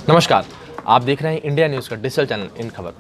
नमस्कार, आप देख रहे हैं इंडिया न्यूज़ का डिजिटल चैनल इन खबर।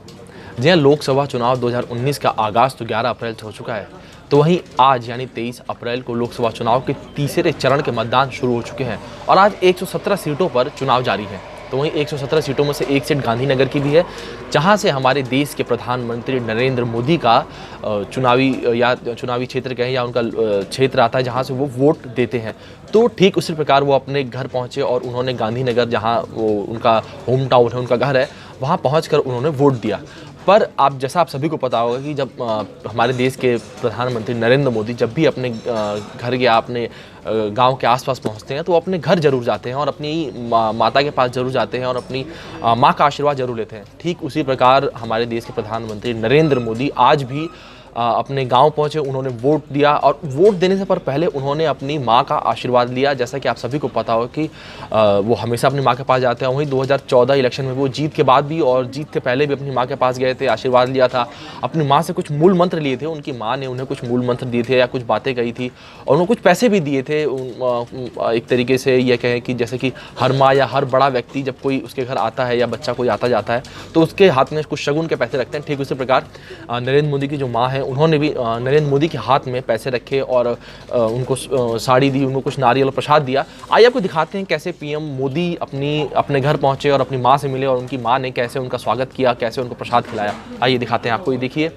जी हाँ, लोकसभा चुनाव 2019 का आगाज़ तो 11 अप्रैल से हो चुका है, तो वहीं आज यानी 23 अप्रैल को लोकसभा चुनाव के तीसरे चरण के मतदान शुरू हो चुके हैं और आज 117 सीटों पर चुनाव जारी है। तो वहीं 117 सीटों में से एक सीट गांधीनगर की भी है, जहां से हमारे देश के प्रधानमंत्री नरेंद्र मोदी का चुनावी क्षेत्र कहें या उनका क्षेत्र आता है, जहां से वो वोट देते हैं। तो ठीक उसी प्रकार वो अपने घर पहुंचे और उन्होंने गांधीनगर, जहां वो उनका होम टाउन है, उनका घर है, वहां पहुंचकर उन्होंने वोट दिया। पर जैसा आप सभी को पता होगा कि जब हमारे देश के प्रधानमंत्री नरेंद्र मोदी जब भी अपने घर या अपने गांव के आसपास पहुंचते हैं, तो वो अपने घर जरूर जाते हैं और अपनी माता के पास जरूर जाते हैं और अपनी माँ का आशीर्वाद जरूर लेते हैं। ठीक उसी प्रकार हमारे देश के प्रधानमंत्री नरेंद्र मोदी आज भी अपने गांव पहुंचे, उन्होंने वोट दिया और वोट देने से पहले उन्होंने अपनी मां का आशीर्वाद लिया। जैसा कि आप सभी को पता हो कि वो हमेशा अपनी मां के पास जाते हैं। वहीं 2014 इलेक्शन में वो जीत के बाद भी और जीत के पहले भी अपनी मां के पास गए थे, आशीर्वाद लिया था, अपनी मां से कुछ मूल मंत्र लिए थे। उनकी मां ने उन्हें कुछ मूल मंत्र दिए थे या कुछ बातें कही थी और उन्हें कुछ पैसे भी दिए थे। एक तरीके से यह कहें कि जैसे कि हर माँ या हर बड़ा व्यक्ति जब कोई उसके घर आता है या बच्चा कोई आता जाता है, तो उसके हाथ में कुछ शगुन के पैसे रखते हैं। ठीक उसी प्रकार नरेंद्र मोदी की जो माँ है, उन्होंने भी नरेंद्र मोदी के हाथ में पैसे रखे और उनको साड़ी दी, उनको कुछ नारियल और प्रसाद दिया। आइए आपको दिखाते हैं कैसे पीएम मोदी अपने घर पहुंचे और अपनी मां से मिले और उनकी मां ने कैसे उनका स्वागत किया, कैसे उनको प्रसाद खिलाया। आइए दिखाते हैं आपको। ये देखिए,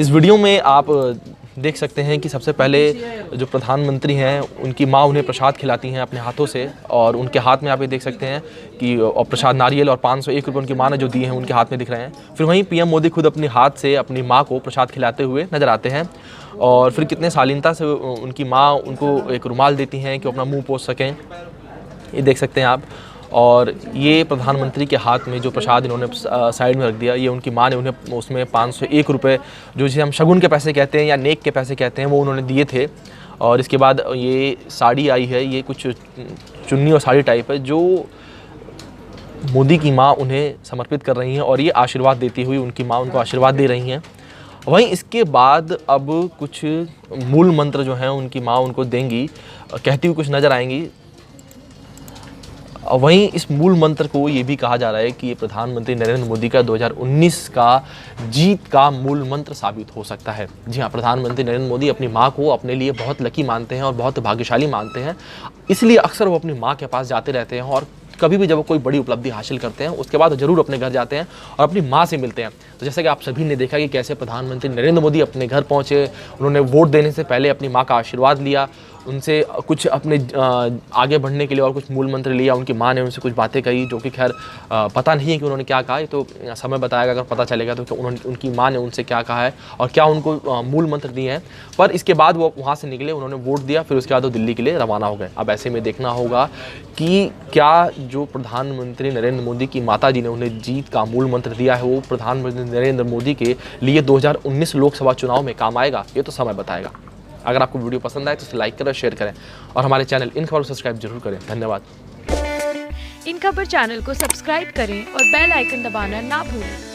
इस वीडियो में आप देख सकते हैं कि सबसे पहले जो प्रधानमंत्री हैं, उनकी माँ उन्हें प्रसाद खिलाती हैं अपने हाथों से और उनके हाथ में आप ये देख सकते हैं कि और प्रसाद नारियल और 501 रुपये उनकी माँ ने जो दिए हैं उनके हाथ में दिख रहे हैं। फिर वहीं पीएम मोदी खुद अपने हाथ से अपनी माँ को प्रसाद खिलाते हुए नजर आते हैं और फिर कितने शालीनता से उनकी माँ उनको एक रुमाल देती हैं कि अपना मुँह पोंछ सकें। ये देख सकते हैं आप। और ये प्रधानमंत्री के हाथ में जो प्रसाद इन्होंने साइड में रख दिया, ये उनकी माँ ने उन्हें उसमें 501 रुपये, जो जिसे हम शगुन के पैसे कहते हैं या नेक के पैसे कहते हैं, वो उन्होंने दिए थे। और इसके बाद ये साड़ी आई है, ये कुछ चुन्नी और साड़ी टाइप है, जो मोदी की माँ उन्हें समर्पित कर रही हैं और ये आशीर्वाद देती हुई उनकी माँ उनको आशीर्वाद दे रही हैं। वहीं इसके बाद अब कुछ मूल मंत्र जो हैं उनकी माँ उनको देंगी, कहती हुई कुछ नज़र आएंगी। वहीं इस मूल मंत्र को ये भी कहा जा रहा है कि ये प्रधानमंत्री नरेंद्र मोदी का 2019 का जीत का मूल मंत्र साबित हो सकता है। जी हाँ, प्रधानमंत्री नरेंद्र मोदी अपनी माँ को अपने लिए बहुत लकी मानते हैं और बहुत भाग्यशाली मानते हैं, इसलिए अक्सर वो अपनी माँ के पास जाते रहते हैं और कभी भी जब वो कोई बड़ी उपलब्धि हासिल करते हैं उसके बाद ज़रूर अपने घर जाते हैं और अपनी माँ से मिलते हैं। तो जैसा कि आप सभी ने देखा कि कैसे प्रधानमंत्री नरेंद्र मोदी अपने घर पहुँचे, उन्होंने वोट देने से पहले अपनी माँ का आशीर्वाद लिया, उनसे कुछ अपने आगे बढ़ने के लिए और कुछ मूल मंत्र लिया। उनकी माँ ने उनसे कुछ बातें कही, जो कि खैर पता नहीं है कि उन्होंने क्या कहा, ये तो समय बताएगा, अगर पता चलेगा तो उनकी माँ ने उनसे क्या कहा है और क्या उनको मूल मंत्र दिए हैं। पर इसके बाद वो वहाँ से निकले, उन्होंने वोट दिया, फिर उसके बाद वो दिल्ली के लिए रवाना हो गए। अब ऐसे में देखना होगा कि क्या जो प्रधानमंत्री नरेंद्र मोदी की माता जी ने उन्हें जीत का मूल मंत्र दिया है, वो प्रधानमंत्री नरेंद्र मोदी के लिए 2019 लोकसभा चुनाव में काम आएगा, ये तो समय बताएगा। अगर आपको वीडियो पसंद आए तो इसे लाइक करें, शेयर करें और हमारे चैनल इन खबर को सब्सक्राइब जरूर करें। धन्यवाद। इन खबर चैनल को सब्सक्राइब करें और बेल आइकन दबाना ना भूलें।